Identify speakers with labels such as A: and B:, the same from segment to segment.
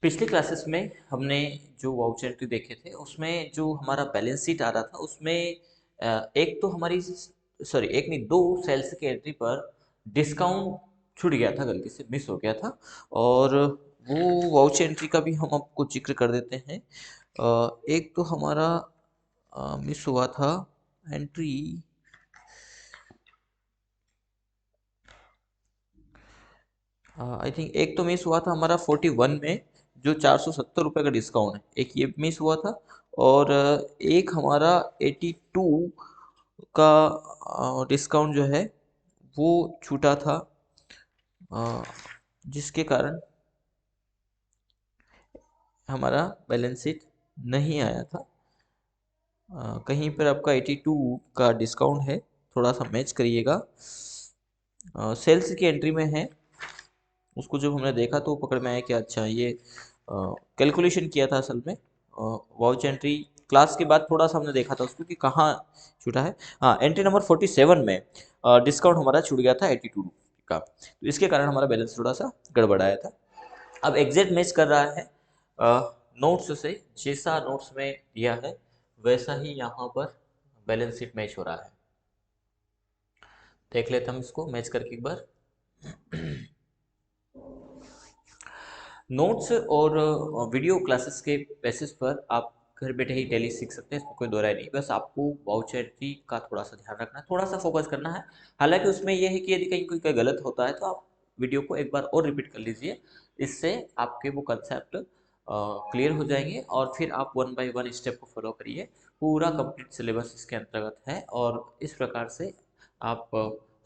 A: पिछले क्लासेस में हमने जो वाउचर एंट्री देखे थे उसमें जो हमारा बैलेंस शीट आ रहा था उसमें एक तो हमारी सॉरी एक नहीं दो सेल्स की एंट्री पर डिस्काउंट छूट गया था, गलती से मिस हो गया था। और वो वाउचर एंट्री का भी हम आपको जिक्र कर देते हैं। एक तो हमारा मिस हुआ था एंट्री। आई थिंक एक तो मिस हुआ था हमारा 41 में, जो 470 रुपये का डिस्काउंट है, एक ये मिस हुआ था। और एक हमारा 82 का डिस्काउंट जो है वो छूटा था, अ, जिसके कारण हमारा बैलेंस शीट नहीं आया था। कहीं पर आपका 82 का डिस्काउंट है, थोड़ा सा मैच करिएगा। सेल्स की एंट्री में है, उसको जब हमने देखा तो पकड़ में आया कि अच्छा ये कैलकुलेशन किया था असल में। वाउच एंट्री क्लास के बाद थोड़ा सा हमने देखा था उसको कि कहाँ छूटा है। हाँ, एंट्री नंबर 47 में डिस्काउंट हमारा छूट गया था 82 का, तो इसके कारण हमारा बैलेंस थोड़ा सा गड़बड़ाया था। अब एग्जैक्ट मैच कर रहा है नोट्स से, जैसा नोट्स में दिया है वैसा ही यहाँ पर बैलेंस शीट मैच हो रहा है। देख लेते हम इसको मैच करके एक बार। नोट्स और वीडियो क्लासेस के बेसिस पर आप घर बैठे ही टैली सीख सकते हैं, इसमें कोई दो राय नहीं। बस आपको वाउचर एंट्री का थोड़ा सा ध्यान रखना है, थोड़ा सा फोकस करना है। हालांकि उसमें यह है कि यदि कहीं कोई गलत होता है तो आप वीडियो को एक बार और रिपीट कर लीजिए, इससे आपके वो कंसेप्ट क्लियर हो जाएंगे और फिर आप वन बाय वन स्टेप को फॉलो करिए। पूरा कंप्लीट सिलेबस इसके अंतर्गत है और इस प्रकार से आप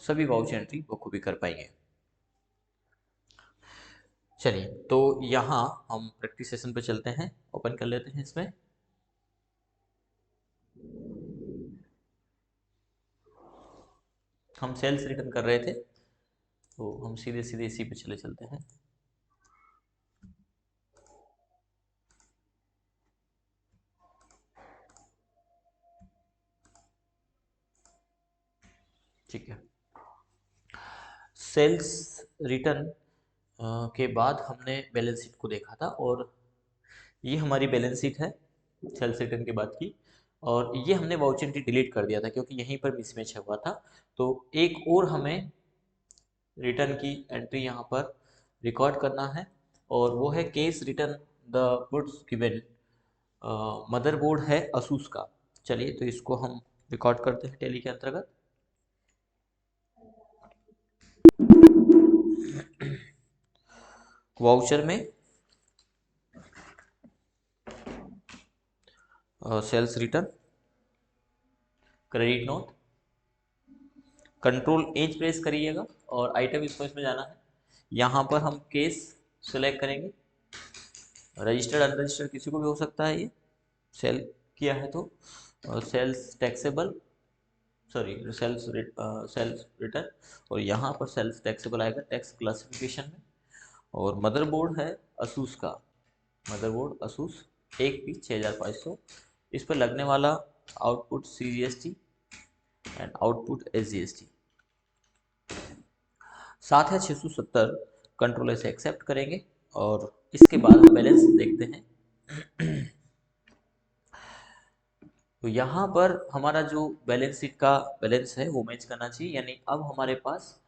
A: सभी वाउचर एंट्री बखूबी कर पाएंगे। चलिए, तो यहाँ हम प्रैक्टिस सेशन पे चलते हैं, ओपन कर लेते हैं इसमें। हम सेल्स रिटर्न कर रहे थे तो हम सीधे सीधे इसी पे चले चलते हैं। ठीक है, सेल्स रिटर्न के बाद हमने बैलेंस शीट को देखा था और ये हमारी बैलेंस शीट है सेल्स रिटर्न के बाद की। और ये हमने वाउचर एंट्री डिलीट कर दिया था क्योंकि यहीं पर मिसमैच हुआ था। तो एक और हमें रिटर्न की एंट्री यहाँ पर रिकॉर्ड करना है और वो है case return the goods given. Motherboard है असूस का। चलिए, तो इसको हम रिकॉर्ड करते हैं टैली के अंतर्गत। वाउचर में sales return, credit note, control as press करिएगा और आइटम इसको इसमें जाना है। यहाँ पर हम केस सेलेक्ट करेंगे, रजिस्टर्ड अनरजिस्टर्ड किसी को भी हो सकता है, ये सेल किया है तो। Sales taxable, sorry sales sales return, और यहाँ पर सेल्स टैक्सेबल आएगा टैक्स क्लासिफिकेशन में। और मदरबोर्ड है असूस का, मदरबोर्ड असूस, एक पीस 6500। इस पर लगने वाला output CGST and output SGST। 7 है 670, कंट्रोल से एक्सेप्ट करेंगे और इसके बाद हम बैलेंस देखते हैं। तो यहाँ पर हमारा जो बैलेंस शीट का बैलेंस है वो मैच करना चाहिए, यानी अब हमारे पास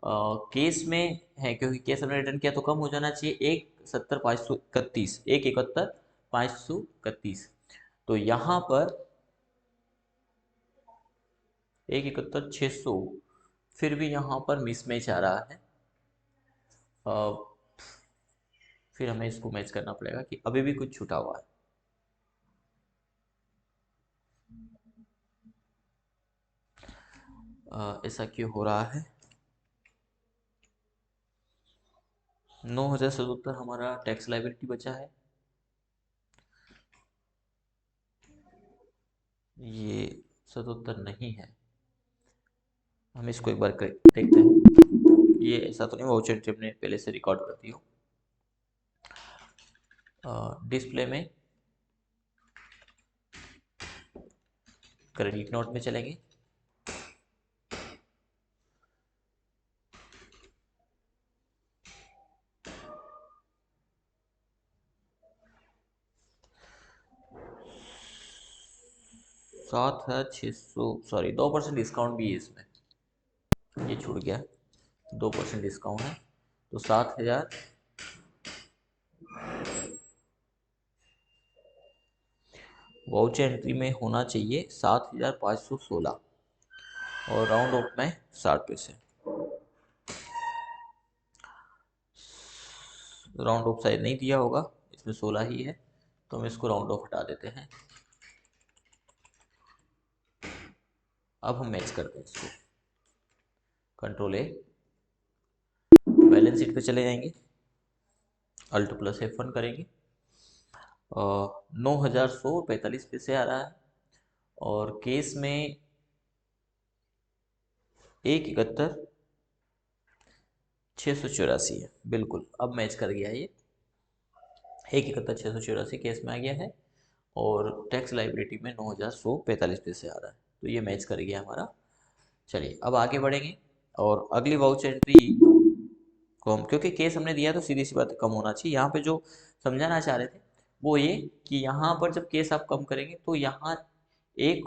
A: केस में है, क्योंकि केस हमने रिटर्न किया तो कम हो जाना चाहिए। 1,70,531, 1,71,531। तो यहाँ पर 1,71,600, फिर भी यहाँ पर मिसमैच आ रहा है। अ, फिर हमें इसको मैच करना पड़ेगा कि अभी भी कुछ छूटा हुआ है। ऐसा क्यों हो रहा है? 9,077 हमारा टैक्स लाइबिलिटी बचा है, ये 77 नहीं है। हम इसको एक बार देखते हैं, ये ऐसा तो नहीं वाउचर एंट्री हमने पहले से रिकॉर्ड कर दी हो। डिस्प्ले में क्रेडिट नोट में चलेंगे, 7,600, सॉरी 2% डिस्काउंट भी है इसमें, ये छूट गया, 2% डिस्काउंट है तो 7,000, वाउचर एंट्री में होना चाहिए 7,516 और राउंड ऑफ में 60 पैसे। राउंड ऑफ शायद नहीं दिया होगा, इसमें 16 ही है तो हम इसको राउंड ऑफ हटा देते हैं। अब हम मैच करते हैं इसको, कंट्रोल ए, बैलेंस शीट पे चले जाएंगे, अल्ट प्लस F1 करेंगे, 9,145 आ रहा है और केस में 1,71,684 है, बिल्कुल अब मैच कर गया ये, 1,71,684 केस में आ गया है और टैक्स लाइबिलिटी में 9,145 आ रहा है, तो ये मैच कर गया हमारा। चलिए अब आगे बढ़ेंगे और अगली वाउचर एंट्री को हम, क्योंकि केस हमने दिया तो सीधी सी बात कम होना चाहिए, यहाँ पे जो समझाना चाह रहे थे वो ये कि यहाँ पर जब केस आप कम करेंगे तो यहाँ एक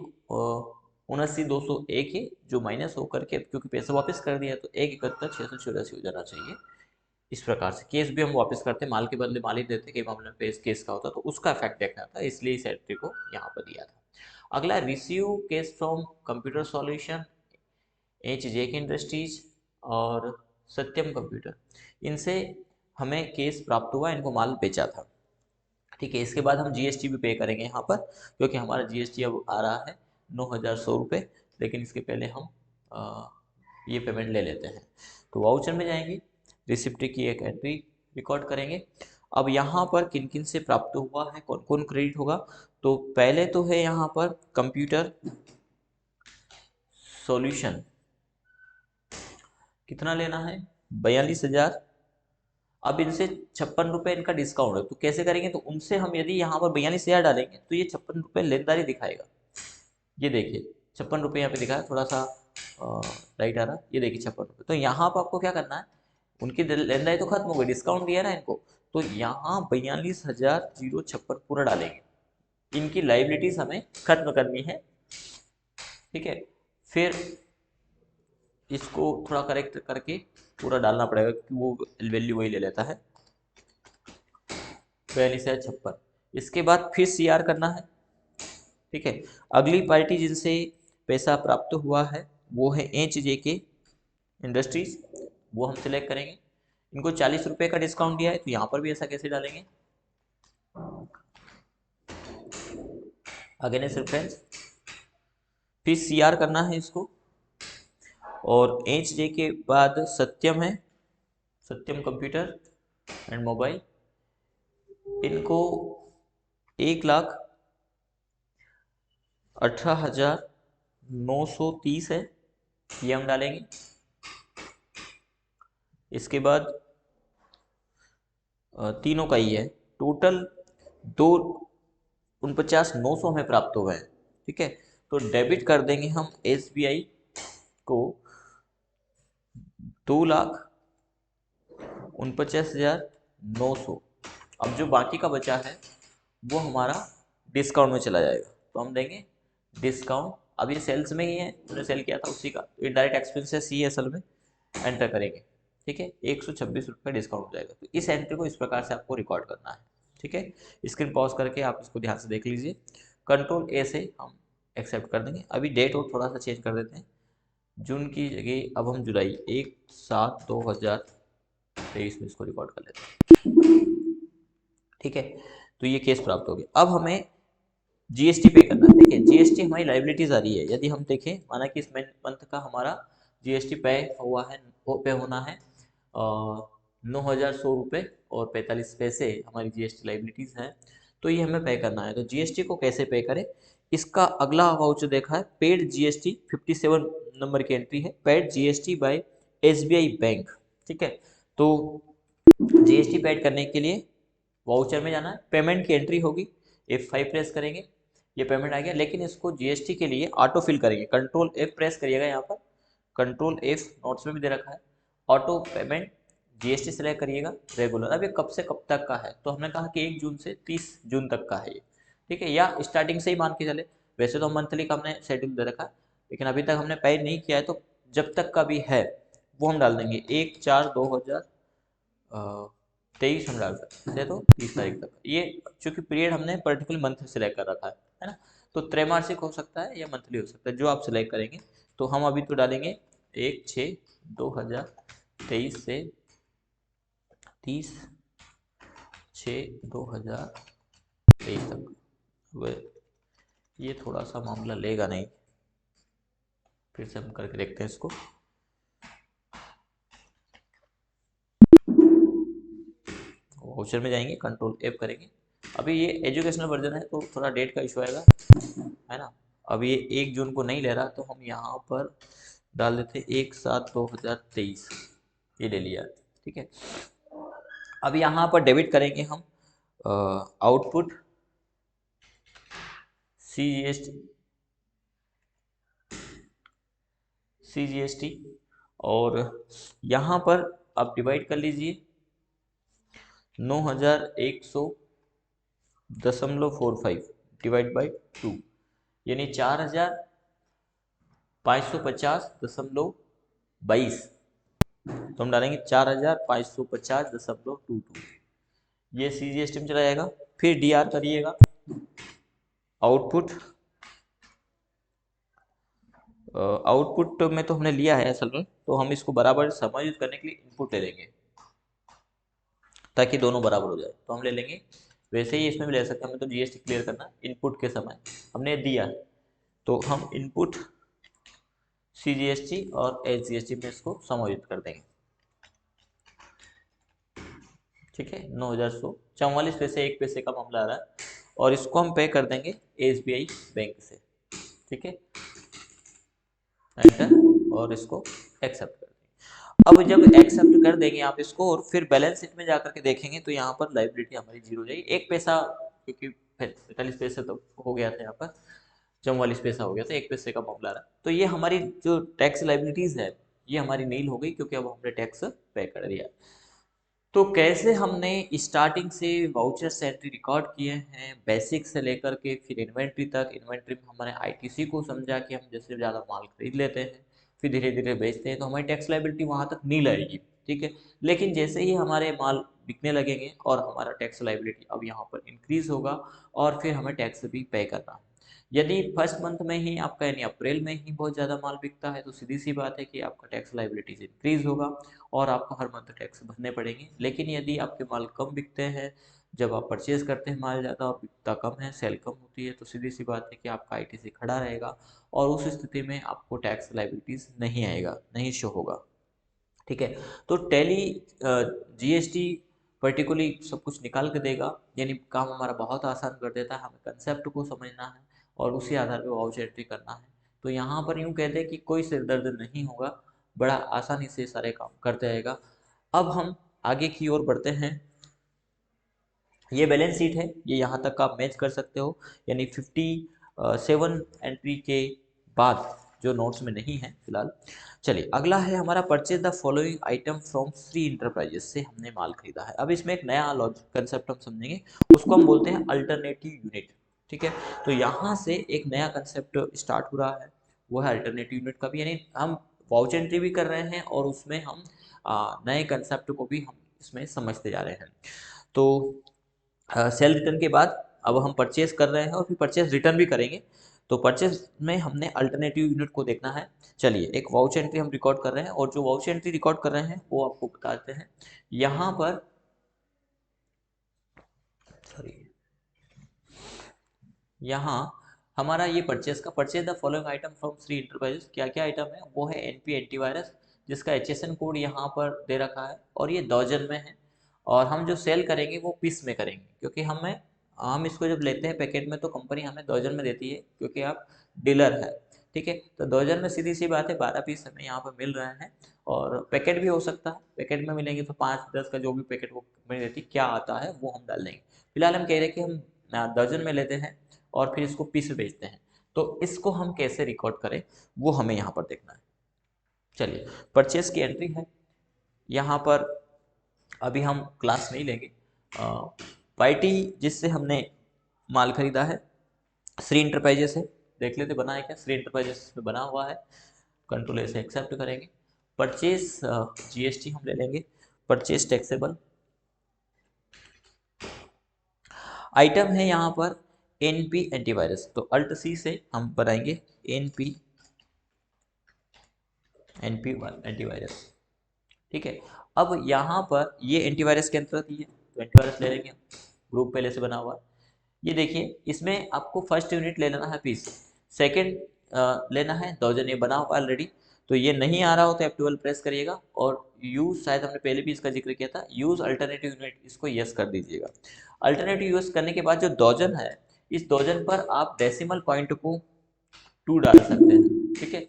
A: 79,201 है जो माइनस होकर के, क्योंकि पैसा वापस कर दिया तो 1,71,684 हो जाना चाहिए। इस प्रकार से केस भी हम वापस करते, माल के बदले माल ही देते, कई मामले में केस का होता तो उसका इफेक्ट देखना था, इसलिए इस एंट्री को यहाँ पर दिया था। अगला receive case from computer solution, HJK industries और सत्यम कंप्यूटर, इनसे हमें केस प्राप्त हुआ, इनको माल बेचा था। ठीक है, इसके बाद हम GST भी पे करेंगे यहाँ पर, क्योंकि हमारा GST अब आ रहा है 9,100 रुपये, लेकिन इसके पहले हम ये पेमेंट ले लेते हैं। तो वाउचर में जाएंगे, रिसिप्ट की एक एंट्री रिकॉर्ड करेंगे। अब यहाँ पर किन किन से प्राप्त हुआ है, कौन कौन क्रेडिट होगा, तो पहले तो है यहाँ पर कंप्यूटर सॉल्यूशन, कितना लेना है 42,000। अब इनसे 56 रुपये इनका डिस्काउंट है, तो कैसे करेंगे, तो उनसे हम यदि यहाँ पर 42,000 डालेंगे तो ये 56 रुपये लेनदारी दिखाएगा। ये देखिए 56 रुपये यहाँ पे दिखा है, थोड़ा सा राइट आ रहा, ये देखिए 56 रुपये। तो यहाँ पर आपको क्या करना है, उनकी लेनदारी तो खत्म हो गई, डिस्काउंट दिया ना इनको, तो यहाँ 42,056 पूरा डालेंगे, इनकी लाइबिलिटीज हमें खत्म करनी है। ठीक है, फिर इसको थोड़ा करेक्ट करके पूरा डालना पड़ेगा क्योंकि वो वैल्यू वही ले लेता है 42,056। इसके बाद फिर CR करना है। ठीक है, अगली पार्टी जिनसे पैसा प्राप्त हुआ है वो है HJK इंडस्ट्रीज, वो हम सिलेक्ट करेंगे। इनको 40 रुपये का डिस्काउंट दिया है, तो यहाँ पर भी ऐसा कैसे डालेंगे, अगेंस्ट रेफरेंस, फिर CR करना है इसको, और HJ के बाद सत्यम है, सत्यम कंप्यूटर एंड मोबाइल, इनको 1,18,930 है, ये हम डालेंगे। इसके बाद तीनों का ही है, टोटल 2,49,900 हमें प्राप्त हुए हैं। ठीक है, तो डेबिट कर देंगे हम SBI को 2,49,900। अब जो बाकी का बचा है वो हमारा डिस्काउंट में चला जाएगा, तो हम देंगे डिस्काउंट। अब ये सेल्स में ही है, उन्होंने सेल किया था उसी का, तो इनडायरेक्ट एक्सपेंसेस ही है असल में, एंटर करेंगे। ठीक है, 126 रुपये डिस्काउंट हो जाएगा। तो इस एंट्री को इस प्रकार से आपको रिकॉर्ड करना है। ठीक है, स्क्रीन पॉज करके आप इसको ध्यान से देख लीजिए, कंट्रोल A से हम एक्सेप्ट कर देंगे। अभी डेट और थोड़ा सा चेंज कर देते हैं, जून की जगह अब हम जुलाई 1/7/2023 में इसको रिकॉर्ड कर लेते हैं। ठीक है, तो ये केस प्राप्त हो गया। अब हमें GST पे करना है। देखिए GST हमारी लाइबिलिटीज आ रही है, यदि हम देखें माना कि इस मंथ का हमारा GST पे हुआ है, पे होना है 9,100 रुपये और 45 पैसे हमारी GST लाइबिलिटीज हैं, तो ये हमें पे करना है। तो GST को कैसे पे करें, इसका अगला वाउचर देखा है, पेड GST 57 नंबर की एंट्री है, paid GST by SBI bank. ठीक है, तो GST पेड करने के लिए वाउचर में जाना है, पेमेंट की एंट्री होगी, F5 प्रेस करेंगे, ये पेमेंट आ गया। लेकिन इसको GST के लिए ऑटो फिल करेंगे, कंट्रोल F प्रेस करिएगा, यहाँ पर कंट्रोल F नोट्स में भी दे रखा है, ऑटो पेमेंट GST सेलेक्ट करिएगा रेगुलर। अब ये कब से कब तक का है, तो हमने कहा कि 1 जून से 30 जून तक का है ये। ठीक है, या स्टार्टिंग से ही मान के चले, वैसे तो मंथली का हमने शेड्यूल दे रखा है, लेकिन अभी तक हमने पे नहीं किया है, तो जब तक का भी है वो हम डाल देंगे। 1/4/2023 हम डाल सकते हैं, तो 30 तारीख तक। ये चूंकि पीरियड हमने पर्टिकुलर मंथ सिलेक्ट कर रखा है ना, तो त्रैमासिक हो सकता है या मंथली हो सकता है, जो आप सिलेक्ट करेंगे। तो हम अभी तो डालेंगे 1/6/2023 से 30/6/2023 तक। ये थोड़ा सा मामला लेगा नहीं, फिर से हम करके देखते हैं इसको। वाउचर में जाएंगे, कंट्रोल F करेंगे। अभी ये एजुकेशनल वर्जन है तो थोड़ा डेट का इशू आएगा, है ना। अब ये 1 जून को नहीं ले रहा, तो हम यहाँ पर डाल देते 1/7/2023, ये ले लिया, ठीक है। अब यहाँ पर डेबिट करेंगे हम आउटपुट CGST, और यहाँ पर आप डिवाइड कर लीजिए 9100.45 डिवाइड बाई 2, यानी 4550.22। तो हम डालेंगे 4550.22। ये CGST में चला जाएगा। फिर DR करिएगा, आउटपुट में तो हमने लिया है असल में, तो हम इसको बराबर समायोजित करने के लिए इनपुट ले लेंगे, ताकि दोनों बराबर हो जाए। तो हम ले लेंगे, वैसे ही इसमें भी ले सकते हैं, हमें तो GST क्लियर करना इनपुट के समय हमने दिया है, तो हम इनपुट CGST और HGST में इसको समायोजित कर देंगे, ठीक है। 9144 1 पैसे का मामला आ रहा है, और इसको हम पे कर देंगे SBI बैंक से, ठीक है। एंटर, और इसको एक्सेप्ट कर देंगे। अब जब एक्सेप्ट कर देंगे आप इसको, और फिर बैलेंस शीट में जाकर के देखेंगे, तो यहाँ पर लाइबिलिटी हमारी 0 हो जाएगी। 1 पैसा, क्योंकि 45 पैसे तो हो गया था यहाँ पर, 44 पैसा हो गया था, 1 पैसे का मामला रहा। तो ये हमारी जो टैक्स लाइबिलिटीज है, ये हमारी नील हो गई, क्योंकि अब हमने टैक्स पे कर दिया। तो कैसे हमने स्टार्टिंग से वाउचर एंट्री रिकॉर्ड किए हैं, बेसिक से लेकर के फिर इन्वेंट्री तक। इन्वेंट्री में हमारे ITC को समझा कि हम जैसे ज़्यादा माल खरीद लेते हैं, फिर धीरे धीरे बेचते हैं, तो हमारी टैक्स लाइबिलिटी वहाँ तक नहीं लगेगी, ठीक है। लेकिन जैसे ही हमारे माल बिकने लगेंगे, और हमारा टैक्स लाइबिलिटी अब यहाँ पर इंक्रीज होगा, और फिर हमें टैक्स भी पे करना है। यदि फर्स्ट मंथ में ही आपका, यानी अप्रैल में ही बहुत ज़्यादा माल बिकता है, तो सीधी सी बात है कि आपका टैक्स लाइबिलिटीज इंक्रीज होगा, और आपको हर मंथ टैक्स भरने पड़ेंगे। लेकिन यदि आपके माल कम बिकते हैं, जब आप परचेज करते हैं माल ज़्यादा और बिकता कम है, सेल कम होती है, तो सीधी सी बात है कि आपका ITC खड़ा रहेगा, और उस स्थिति में आपको टैक्स लाइबिलिटीज नहीं आएगा, नहीं शो होगा, ठीक है। तो टैली GST पर्टिकुलरली सब कुछ निकाल के देगा, यानी काम हमारा बहुत आसान कर देता है। हमें कंसेप्ट को समझना है, और उसी आधार पर वाउचर एंट्री करना है। तो यहाँ पर यूँ कहते हैं कि कोई सिरदर्द नहीं होगा, बड़ा आसानी से सारे काम करते रहेगा। अब हम आगे की ओर बढ़ते हैं। ये बैलेंस शीट है, ये यहाँ तक का आप मैच कर सकते हो, यानी 57 एंट्री के बाद, जो नोट्स में नहीं है फिलहाल। चलिए, अगला है हमारा purchase the following item from Shri enterprises से हमने माल खरीदा है। अब इसमें एक नया लॉजिक कंसेप्ट हम समझेंगे, उसको हम बोलते हैं अल्टरनेटिव यूनिट, ठीक है। तो यहाँ से एक नया कंसेप्ट स्टार्ट हो रहा है, वो है अल्टरनेटिव यूनिट का भी, यानी हम वाउचर एंट्री भी कर रहे हैं, और उसमें हम नए कंसेप्ट को भी हम इसमें समझते जा रहे हैं। तो सेल रिटर्न के बाद अब हम परचेज कर रहे हैं, और फिर परचेज रिटर्न भी करेंगे। तो परचेज में हमने अल्टरनेटिव यूनिट को देखना है। चलिए, एक वाउचर एंट्री हम रिकॉर्ड कर रहे हैं, और जो वाउचर एंट्री रिकॉर्ड कर रहे हैं वो आपको बताते हैं। यहाँ पर सॉरी, यहाँ हमारा ये परचेज का, purchase the following item from Shri enterprises, क्या क्या आइटम है, वो है NP एंटीवायरस, जिसका HSN कोड यहाँ पर दे रखा है, और ये दर्जन में है। और हम जो सेल करेंगे वो पीस में करेंगे, क्योंकि हम इसको जब लेते हैं पैकेट में, तो कंपनी हमें दर्जन में देती है, क्योंकि आप डीलर है, ठीक है। तो दर्जन में सीधी सी बात है 12 पीस हमें यहाँ पर मिल रहे हैं, और पैकेट भी हो सकता है, पैकेट में मिलेंगे तो 5-10 का जो भी पैकेट वो कंपनी देती है, क्या आता है वो हम डाल देंगे। फिलहाल हम कह रहे हैं कि हम दर्जन में लेते हैं, और फिर इसको पीस में बेचते हैं। तो इसको हम कैसे रिकॉर्ड करें, वो हमें यहाँ पर देखना है। चलिए, परचेस की एंट्री है यहाँ पर, अभी हम क्लास नहीं लेंगे। पार्टी जिससे हमने माल खरीदा है, श्री इंटरप्राइजेस है, देख लेते बना है क्या, श्री एंटरप्राइजेस में बना हुआ है, कंट्रोल ए से एक्सेप्ट करेंगे। परचेज जीएसटी हम ले लेंगे, परचेज टैक्सेबल। आइटम है यहाँ पर एनपी एंटीवायरस, तो अल्ट सी से हम बनाएंगे एनपी एंटीवायरस। ठीक है, अब यहाँ पर ये एंटीवायरस के अंतर्गत ही है, तो एंटीवायरस ले लेंगे, ग्रुप पहले से बना हुआ है। ये देखिए इसमें आपको फर्स्ट यूनिट ले लेना है पीस, सेकंड लेना है डॉजन, ये बना हुआ ऑलरेडी, तो ये नहीं आ रहा हो तो F12 प्रेस करिएगा, और यूज, शायद हमने पहले भी इसका जिक्र किया था, यूज अल्टरनेटिव यूनिट, इसको यस कर दीजिएगा। अल्टरनेटिव यूज करने के बाद जो डॉजन है, इस डॉजन पर आप डेसिमल पॉइंट को 2 डाल सकते हैं। ठीक है,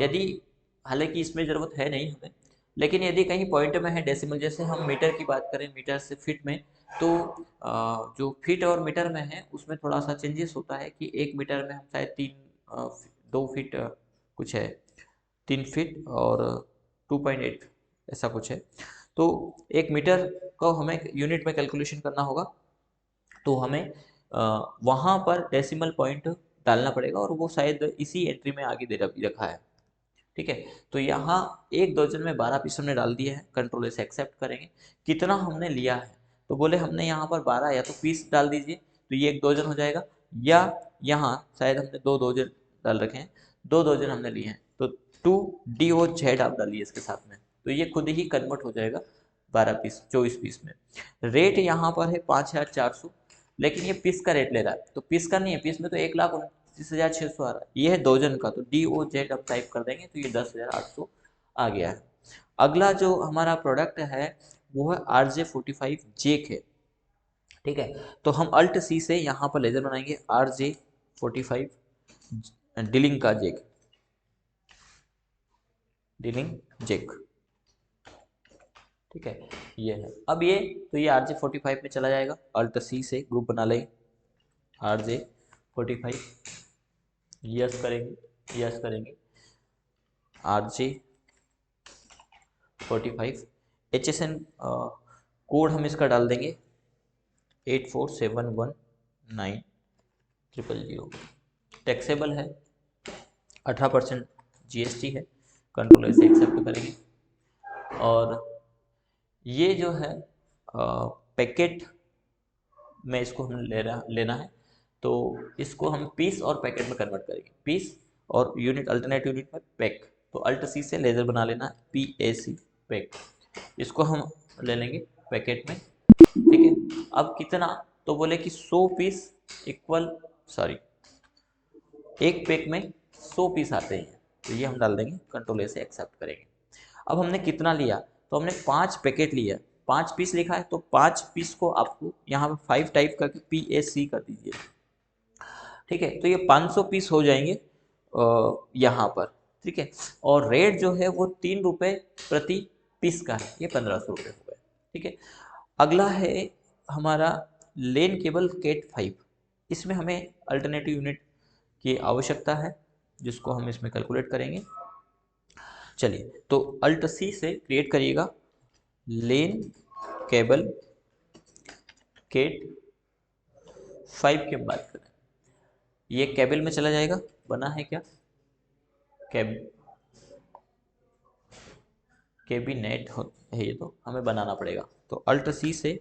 A: यदि, हालांकि इसमें ज़रूरत है नहीं हमें, लेकिन यदि कहीं पॉइंट में है डेसिमल, जैसे हम मीटर की बात करें, मीटर से फीट में, तो जो फीट और मीटर में है उसमें थोड़ा सा चेंजेस होता है कि 1 मीटर में हम शायद 2 फीट कुछ है, 3 फीट और 2.8 ऐसा कुछ है। तो 1 मीटर को हमें यूनिट में कैलकुलेशन करना होगा, तो हमें वहाँ पर डेसिमल पॉइंट डालना पड़ेगा, और वो शायद इसी एंट्री में आगे दे रखा है। ठीक है, तो यहाँ एक दर्जन में 12 पीस हमने डाल दिए हैं, कंट्रोल से एक्सेप्ट करेंगे। कितना हमने लिया है, तो बोले हमने यहाँ पर 12, या तो पीस डाल दीजिए तो ये 1 दर्जन हो जाएगा, या यहाँ शायद हमने 2 दर्जन डाल रखे हैं, 2 दर्जन हमने लिए हैं, तो 2DOZ आप डालिए इसके साथ में, तो ये खुद ही कन्वर्ट हो जाएगा 12 पीस 24 पीस में। रेट यहाँ पर है 5400, लेकिन ये पीस का रेट ले रहा है, तो पीस का नहीं है, पीस में तो 1,29,600 आ रहा है, ये है डोजन का, तो DOZ अब टाइप कर देंगे तो ये 10,800 आ गया है। अगला जो हमारा प्रोडक्ट है वो है RJ45 जेक है। ठीक है, तो हम अल्ट सी से यहाँ पर लेजर बनाएंगे RJ45 डीलिंग का जेक, डीलिंग जेक। ठीक है, ये है, अब ये, तो ये RJ45 में चला जाएगा, अल्ट सी से ग्रुप बना लेंगे, RJ45 यस करेंगे, यस करेंगे, RJ45 HSN कोड हम इसका डाल देंगे 84711900। टैक्सेबल है, 18% GST है, कंट्रोल से एक्सेप्ट करेंगे। और ये जो है पैकेट में इसको हम लेना है, तो इसको हम पीस और पैकेट में कन्वर्ट करेंगे, पीस और यूनिट, अल्टरनेट यूनिट में पैक, तो अल्ट सी से लेजर बना लेना है PAC पैक, इसको हम ले लेंगे पैकेट में। ठीक है, अब कितना, तो बोले कि 100 पीस इक्वल, सॉरी, एक पैक में 100 पीस आते हैं, तो ये हम डाल देंगे, कंट्रोल ए से एक्सेप्ट करेंगे। अब हमने कितना लिया, तो हमने 5 पैकेट लिया, 5 पीस लिखा है, तो 5 पीस को आपको यहाँ पे 5 टाइप करके PAC कर दीजिए। ठीक है, तो ये 500 पीस हो जाएंगे यहाँ पर। ठीक है, और रेट जो है वो 3 रुपये प्रति पीस का है, ये 1500 रुपये हो गए। ठीक है, अगला है हमारा लेन केबल केट 5, इसमें हमें अल्टरनेटिव यूनिट की आवश्यकता है, जिसको हम इसमें कैलकुलेट करेंगे। चलिए, तो अल्ट सी से क्रिएट करिएगा लेन केबल केट 5 की बात करें, ये केबल में चला जाएगा, बना है क्या, कैबिनेट है, ये तो हमें बनाना पड़ेगा, तो अल्ट सी से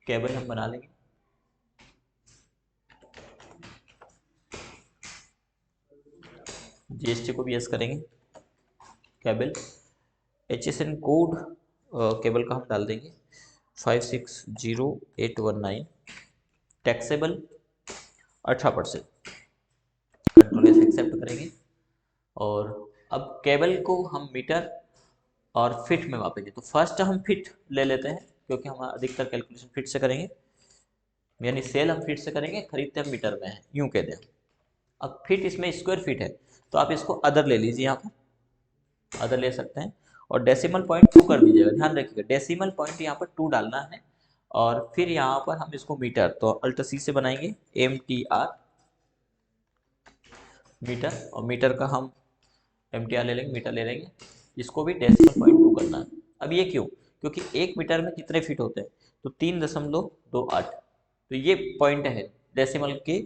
A: केबल हम बना लेंगे। GST को भी यस करेंगे, केबल HSN कोड केबल का हम डाल देंगे 560819, टैक्सेबल 18%, कंट्रोल से एक्सेप्ट करेंगे। और अब केबल को हम मीटर और फिट में मापेंगे, तो फर्स्ट हम फिट ले लेते हैं, क्योंकि हम अधिकतर कैलकुलेशन फिट से करेंगे, यानी सेल हम फिट से करेंगे, खरीदते हम मीटर में है, यूं कह दें। अब फिट इसमें स्क्वायर फीट है, तो आप इसको अदर ले लीजिए, यहाँ पर अदर ले सकते हैं, और डेसिमल पॉइंट 2 कर दीजिएगा, ध्यान रखिएगा डेसिमल पॉइंट यहाँ पर 2 डालना है, और फिर यहाँ पर हम इसको मीटर, तो अल्ट सी से बनाएंगे MTR मीटर, और मीटर का हम MTR ले लेंगे, मीटर ले लेंगे, इसको भी डेसिमल पॉइंट 2 करना है। अब ये क्यों, क्योंकि 1 मीटर में कितने फीट होते हैं, तो 3.28, तो ये पॉइंट है डेसिमल के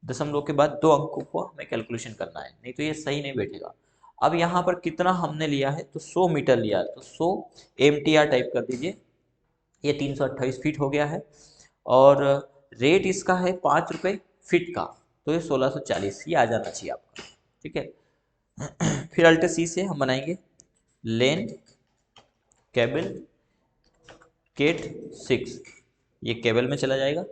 A: दशमलव के बाद 2 अंकों को हमें कैलकुलेशन करना है, नहीं तो ये सही नहीं बैठेगा। अब यहाँ पर कितना हमने लिया है, तो 100 मीटर लिया है, तो 100 MTR टाइप कर दीजिए। ये 328 फीट हो गया है। और रेट इसका है 5 रुपये फीट का, तो ये 1640 ये आ जाना चाहिए आपका। ठीक है। फिर अल्टर सी से हम बनाएंगे लेन केबल केट 6, ये केबल में चला जाएगा।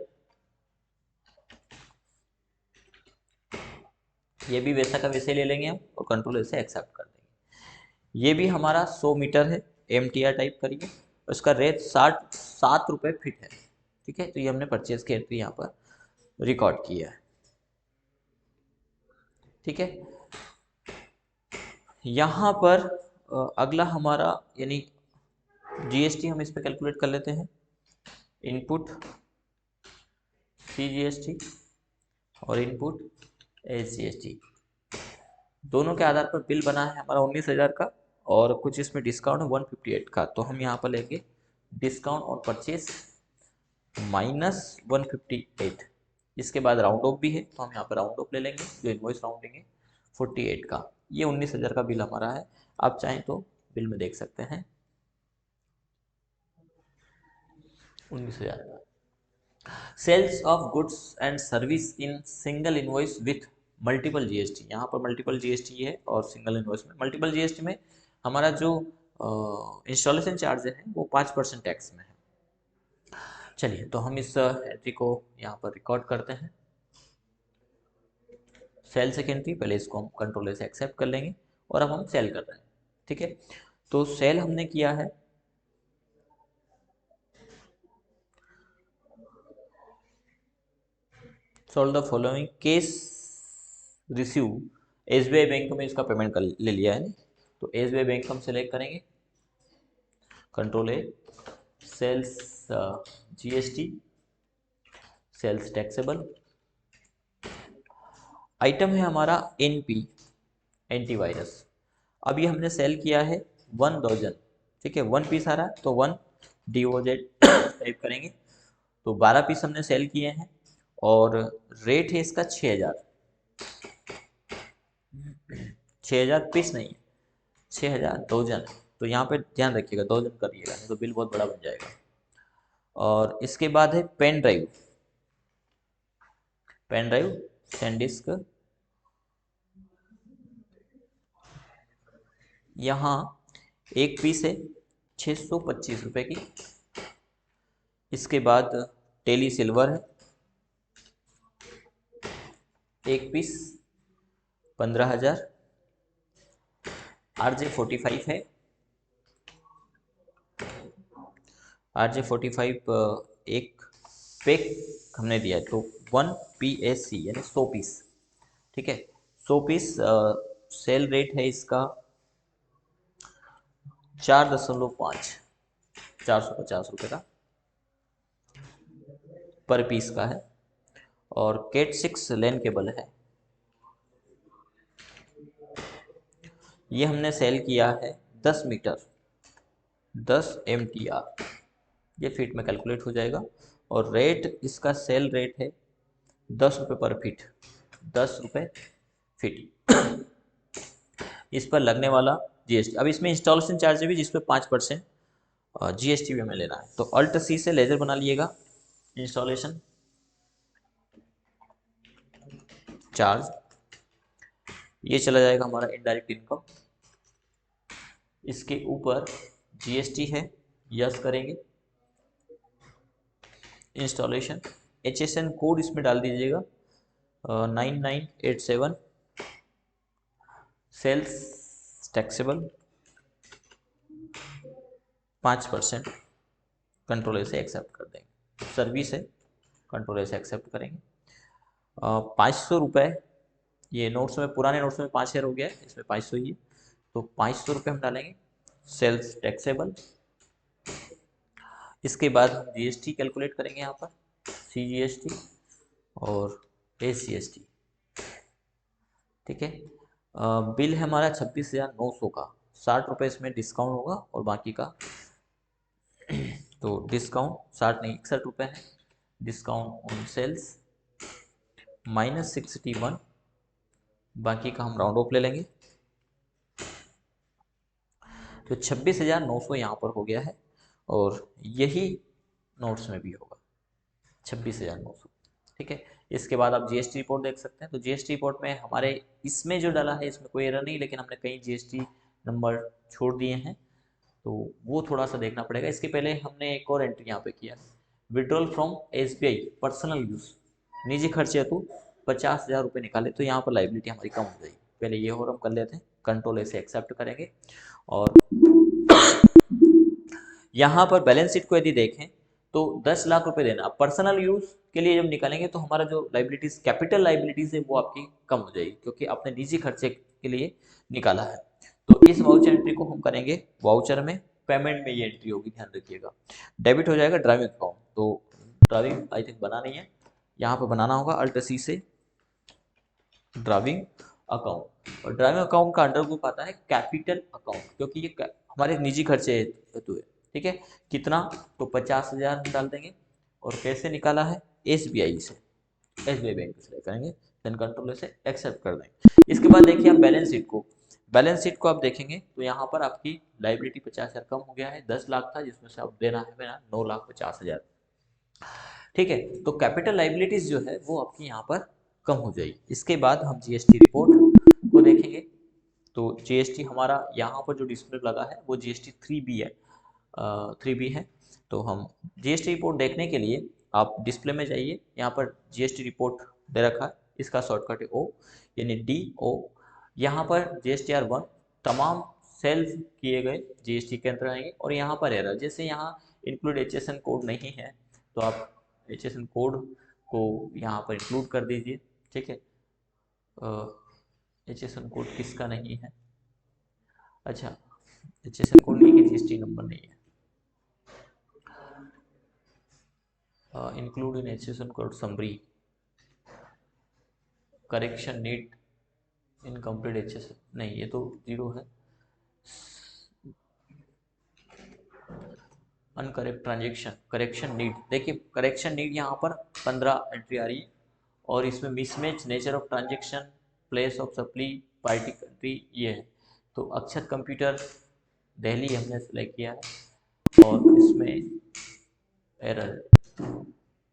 A: ये भी वैसा का वैसे ले लेंगे हम और कंट्रोल से एक्सेप्ट कर देंगे। ये भी हमारा 100 मीटर है, MTR टाइप करिए। उसका रेट 7 रुपये फीट है। ठीक है, तो ये हमने परचेज की एंट्री यहाँ पर रिकॉर्ड किया है। ठीक है, यहाँ पर अगला हमारा यानी GST हम इस पर कैलकुलेट कर लेते हैं। इनपुट CGST और इनपुट SGST, दोनों के आधार पर बिल बना है हमारा 19,000 का, और कुछ इसमें डिस्काउंट है 158 का। तो हम यहाँ पर लेंगे डिस्काउंट और परचेज -158। इसके बाद राउंड ऑफ भी है, तो हम यहाँ पर राउंड ऑफ ले लेंगे, जो इनवॉइस राउंडिंग है 48 का। ये 19,000 का बिल हमारा है। आप चाहें तो बिल में देख सकते हैं 19,000 का। Sales of goods and service in single invoice with multiple GST, यहाँ पर मल्टीपल GST है और सिंगल इनवॉइस में मल्टीपल GST में हमारा जो इंस्टॉलेशन चार्ज है वो 5% टैक्स में है। चलिए, तो हम इस एंट्री को यहाँ पर रिकॉर्ड करते हैं। सेल सेकेंडरी, पहले इसको हम कंट्रोलर से एक्सेप्ट कर लेंगे और अब हम सेल कर रहे हैं। ठीक है, तो सेल हमने किया है solve the following case receive. SBI bank में इसका पेमेंट कर ले लिया है, तो SBI बैंक हम सेलेक्ट करेंगे, control A, sales GST, sales taxable. Item है हमारा NP एंटीवायरस। अब ये हमने सेल किया है 1 डजन। ठीक है, 1 पीस आ रहा है तो 1 DOZ टाइप करेंगे, तो 12 पीस हमने सेल किए हैं और रेट है इसका 6,000। 6,000 पीस नहीं है, 6,000 डजन। तो यहाँ पे ध्यान रखिएगा, डजन करिएगा, नहीं तो बिल बहुत बड़ा बन जाएगा। और इसके बाद है pen drive, pen drive SanDisk, यहाँ एक पीस है 625 रुपये की। इसके बाद टेली सिल्वर है, एक पीस 15,000। RJ45 है, RJ45 एक पैक हमने दिया है, तो 1 PSC यानी 100 पीस। ठीक है, 100 पीस सेल रेट है इसका 4.5, 450 रुपये का पर पीस का है। और केट 6 लैन केबल है, ये हमने सेल किया है 10 मीटर 10 MTR, ये फीट में कैलकुलेट हो जाएगा। और रेट इसका सेल रेट है 10 रुपये पर फीट, 10 रुपये फीट। इस पर लगने वाला GST, अब इसमें इंस्टॉलेशन चार्ज है भी जिस पर 5% GST भी हमें लेना है। तो अल्ट C से लेजर बना लिएगा, इंस्टॉलेशन चार्ज, ये चला जाएगा हमारा इनडायरेक्ट इनकम। इसके ऊपर GST है, यस करेंगे। इंस्टॉलेशन HSN कोड इसमें डाल दीजिएगा 9987। सेल्स टैक्सेबल 5%, कंट्रोल से एक्सेप्ट कर देंगे। सर्विस है, कंट्रोल से एक्सेप्ट करेंगे। 500 रुपये, ये नोट्स में पुराने नोट्स में 5,000 हो गया है, इसमें 500 ही है, तो 500 रुपये हम डालेंगे। सेल्स टैक्सेबल, इसके बाद हम GST कैलकुलेट करेंगे यहाँ पर, CGST और SGST। ठीक है, बिल है हमारा 26,900 का, 60 रुपये इसमें डिस्काउंट होगा और बाकी का तो डिस्काउंट 60 नहीं 61 रुपये है, डिस्काउंट ऑन सेल्स -61, बाकी का हम राउंड ऑफ ले लेंगे, तो 26,900 यहाँ पर हो गया है, और यही नोट्स में भी होगा 26,900। ठीक है, इसके बाद आप जीएसटी रिपोर्ट देख सकते हैं। तो जीएसटी रिपोर्ट में हमारे इसमें जो डाला है इसमें कोई एरर नहीं, लेकिन हमने कई जीएसटी नंबर छोड़ दिए हैं, तो वो थोड़ा सा देखना पड़ेगा। इसके पहले हमने एक और एंट्री यहाँ पे किया, withdrawal from SBI personal use, निजी खर्च हेतु 50,000 रुपये निकाले, तो यहाँ पर लाइबिलिटी हमारी कम हो जाएगी। पहले ये और हम कर लेते हैं, कंट्रोल ऐसे एक्सेप्ट करेंगे, और यहाँ पर बैलेंस शीट को यदि देखें तो 10 लाख रुपए देना। अब पर्सनल यूज के लिए जब निकालेंगे तो हमारा जो लाइबिलिटीज, कैपिटल लाइबिलिटीज है, वो आपकी कम हो जाएगी, क्योंकि आपने निजी खर्चे के लिए निकाला है। तो इस वाउचर एंट्री को हम करेंगे वाउचर में, पेमेंट में ये एंट्री होगी, ध्यान रखिएगा। डेबिट हो जाएगा ड्राइविंग अकाउंट, तो ड्राइविंग आई थिंक बना नहीं है, यहाँ पर बनाना होगा अल्ट सी से ड्राइविंग अकाउंट। और ड्राइविंग अकाउंट का अंडर ग्रुप आता है कैपिटल अकाउंट, क्योंकि ये हमारे निजी खर्चे हेतु है। ठीक है, कितना, तो 50,000 हम डाल देंगे, और कैसे निकाला है, एसबीआई से, एसबीआई बैंक से करेंगे, देन कंट्रोल से एक्सेप्ट कर देंगे। इसके बाद देखिए आप बैलेंस शीट को, बैलेंस शीट को आप देखेंगे तो यहाँ पर आपकी लाइबिलिटी 50,000 कम हो गया है, 10 लाख था जिसमें से आप देना है मेरा 9,50,000। ठीक है, तो कैपिटल लाइबिलिटीज जो है वो आपकी यहाँ पर कम हो जाएगी। इसके बाद हम जीएसटी रिपोर्ट को देखेंगे, तो जीएसटी हमारा यहाँ पर जो डिस्प्ले लगा है वो जीएसटी 3B है, 3B है। तो हम जीएसटी रिपोर्ट देखने के लिए आप डिस्प्ले में जाइए, यहाँ पर जीएसटी रिपोर्ट दे रखा है, इसका शॉर्टकट है ओ, यानी DO। यहाँ पर GSTR 1 तमाम सेल्स किए गए जीएसटी के अंतर आएंगे, और यहाँ पर एरर, जैसे यहाँ इंक्लूड HSN कोड नहीं है तो आप HSN कोड को यहाँ पर इंक्लूड कर दीजिए। ठीक है, HSN कोड किसका नहीं है, अच्छा HSN कोड नहीं है, जीएसटी नंबर नहीं है, include in HSN code summary, correction need incomplete HSN, नहीं ये तो 0 है, अनकरेक्ट ट्रांजेक्शन, करेक्शन नीड, देखिए करेक्शन नीड यहाँ पर 15 एंट्री आ रही है, और इसमें mismatch, nature of transaction, place of supply, party country, ये है। तो अक्षत कंप्यूटर दिल्ली हमने सेलेक्ट किया है, और इसमें एरर,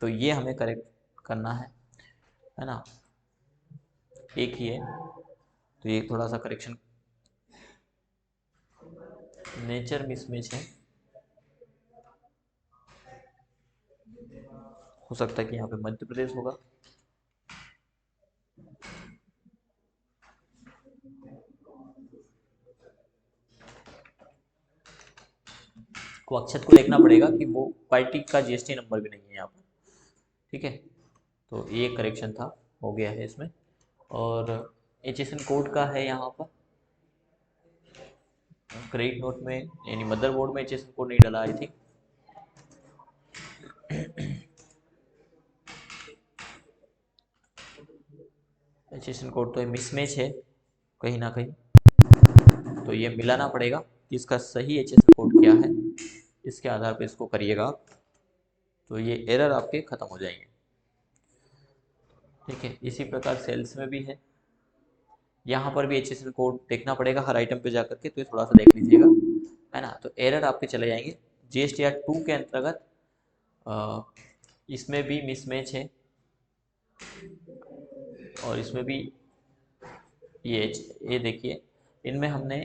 A: तो ये हमें करेक्ट करना है ना, एक ही है, तो ये थोड़ा सा करेक्शन, नेचर मिसमैच है, हो सकता है कि यहाँ पे मध्य प्रदेश होगा, को अक्षत को देखना पड़ेगा कि वो पार्टी का जीएसटी नंबर भी नहीं है यहाँ पर। ठीक है, तो ये करेक्शन था, हो गया है इसमें। और HSN कोड का है यहाँ पर क्रेडिट नोट में, यानी मदरबोर्ड में HSN कोड नहीं डाला आई थिंक, HSN कोड तो मिसमैच है कहीं ना कहीं, तो ये मिलाना पड़ेगा कि इसका सही HSN कोड क्या है, इसके आधार पर इसको करिएगा, तो ये एरर आपके खत्म हो जाएंगे। ठीक है, इसी प्रकार सेल्स में भी है, यहाँ पर भी HSN कोड देखना पड़ेगा हर आइटम पे जाकर के, तो ये थोड़ा सा देख लीजिएगा, है ना। तो एरर आपके चले जाएंगे। GSTR 2 के अंतर्गत इसमें भी मिसमैच है, और इसमें भी ये देखिए, इनमें हमने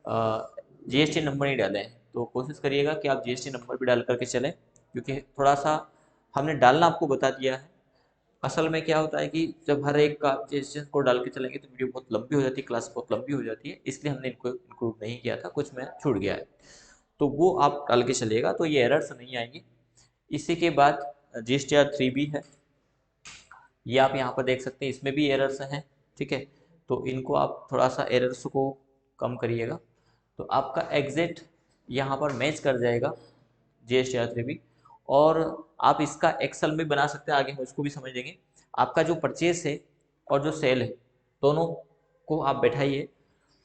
A: GST नंबर नहीं डाले हैं, तो कोशिश करिएगा कि आप GST नंबर भी डाल करके चलें, क्योंकि थोड़ा सा हमने डालना आपको बता दिया है। असल में क्या होता है कि जब हर एक का GST को डाल के चलेंगे तो वीडियो बहुत लंबी हो जाती है, क्लास बहुत लंबी हो जाती है, इसलिए हमने इनको इंक्लूड नहीं किया था, कुछ में छूट गया है, तो वो आप डाल के चलिएगा, तो ये एरर्स नहीं आएंगी। इसी के बाद GSTR 3B है, ये आप यहाँ पर देख सकते हैं, इसमें भी एरर्स हैं। ठीक है, तो इनको आप थोड़ा सा एरर्स को कम करिएगा, तो आपका एग्जिट यहाँ पर मैच कर जाएगा GSTR 3B। और आप इसका एक्सेल में बना सकते हैं, आगे हम इसको भी समझ लेंगे। आपका जो परचेस है और जो सेल है, दोनों को आप बैठाइए,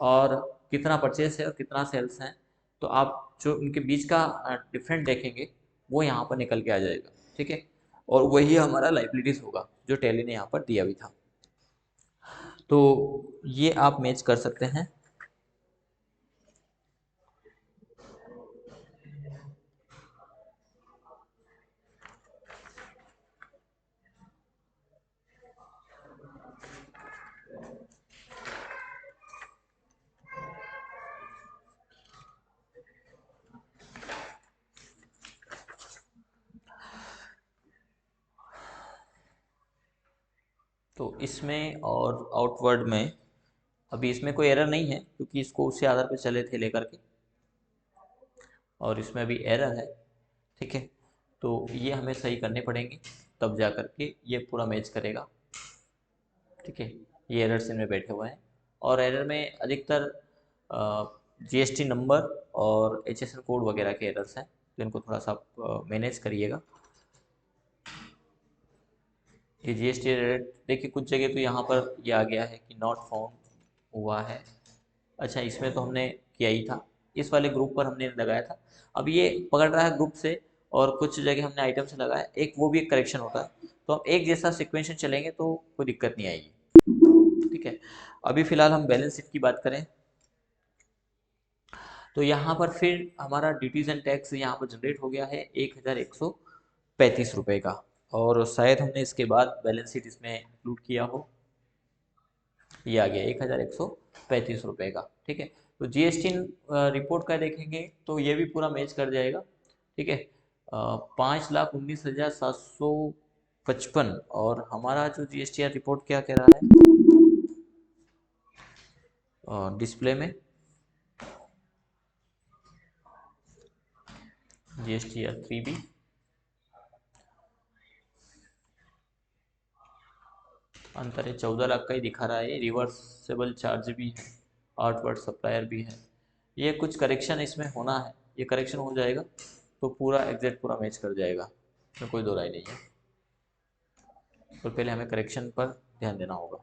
A: और कितना परचेस है और कितना सेल्स हैं, तो आप जो उनके बीच का डिफरेंट देखेंगे वो यहाँ पर निकल के आ जाएगा। ठीक है, और वही हमारा लाइबिलिटीज होगा जो टैली ने यहाँ पर दिया भी था। तो ये आप मैच कर सकते हैं। तो इसमें और आउटवर्ड में अभी इसमें कोई एरर नहीं है क्योंकि इसको उसी आधार पर चले थे लेकर के, और इसमें अभी एरर है। ठीक है, तो ये हमें सही करने पड़ेंगे तब जा करके ये पूरा मैच करेगा। ठीक है, ये एरर्स इनमें बैठे हुए हैं, और एरर में अधिकतर जीएसटी नंबर और एचएसएन कोड वगैरह के एरर्स हैं, तो इनको थोड़ा सा मैनेज करिएगा। ये जीएसटी रेट देखिए, कुछ जगह तो यहाँ पर ये आ गया है कि नॉट फाउंड हुआ है। अच्छा, इसमें तो हमने किया ही था, इस वाले ग्रुप पर हमने लगाया था। अब ये पकड़ रहा है ग्रुप से, और कुछ जगह हमने आइटम से लगाया, एक वो भी एक करेक्शन होता है। तो हम एक जैसा सिक्वेंशन चलेंगे तो कोई दिक्कत नहीं आएगी। ठीक है, अभी फिलहाल हम बैलेंस शीट की बात करें तो यहाँ पर फिर हमारा ड्यूटीज एंड टैक्स यहाँ पर जनरेट हो गया है 1135 रुपये का, और शायद हमने इसके बाद बैलेंस शीट इसमें इंक्लूड किया हो। ये आ गया 1135 रुपये का। ठीक है, तो जीएसटी रिपोर्ट का देखेंगे तो ये भी पूरा मैच कर जाएगा। ठीक है, 5,19,755, और हमारा जो जीएसटी रिपोर्ट क्या कह रहा है डिस्प्ले में, जीएसटी 3B अंतर है 14 लाख का ही दिखा रहा है। रिवर्सेबल चार्ज भी है, आउटवर्ड सप्लायर भी है। ये कुछ करेक्शन इसमें होना है, ये करेक्शन हो जाएगा तो पूरा एग्जैक्ट पूरा मैच कर जाएगा, इसमें कोई दो राय नहीं है। तो पहले हमें करेक्शन पर ध्यान देना होगा।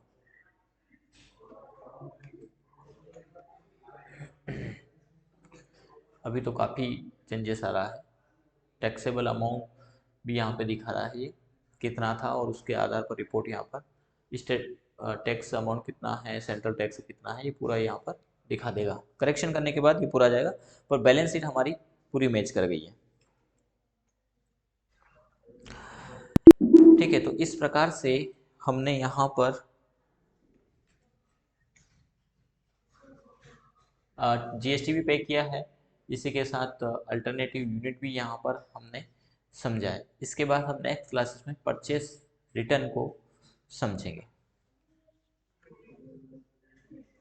A: अभी तो काफ़ी चेंजेस आ रहा है। टैक्सेबल अमाउंट भी यहाँ पे दिखा रहा है ये कितना था, और उसके आधार पर रिपोर्ट यहाँ पर स्टेट टैक्स अमाउंट कितना है, सेंट्रल टैक्स कितना है, ये पूरा यहाँ पर दिखा देगा। करेक्शन करने के बाद ये पूरा आ जाएगा, पर बैलेंस शीट हमारी पूरी मैच कर गई है। ठीक है, तो इस प्रकार से हमने यहाँ पर जीएसटी भी पे किया है, इसी के साथ अल्टरनेटिव यूनिट भी यहाँ पर हमने समझा है। इसके बाद हम नेक्स्ट क्लासेस में परचेस रिटर्न को समझेंगे।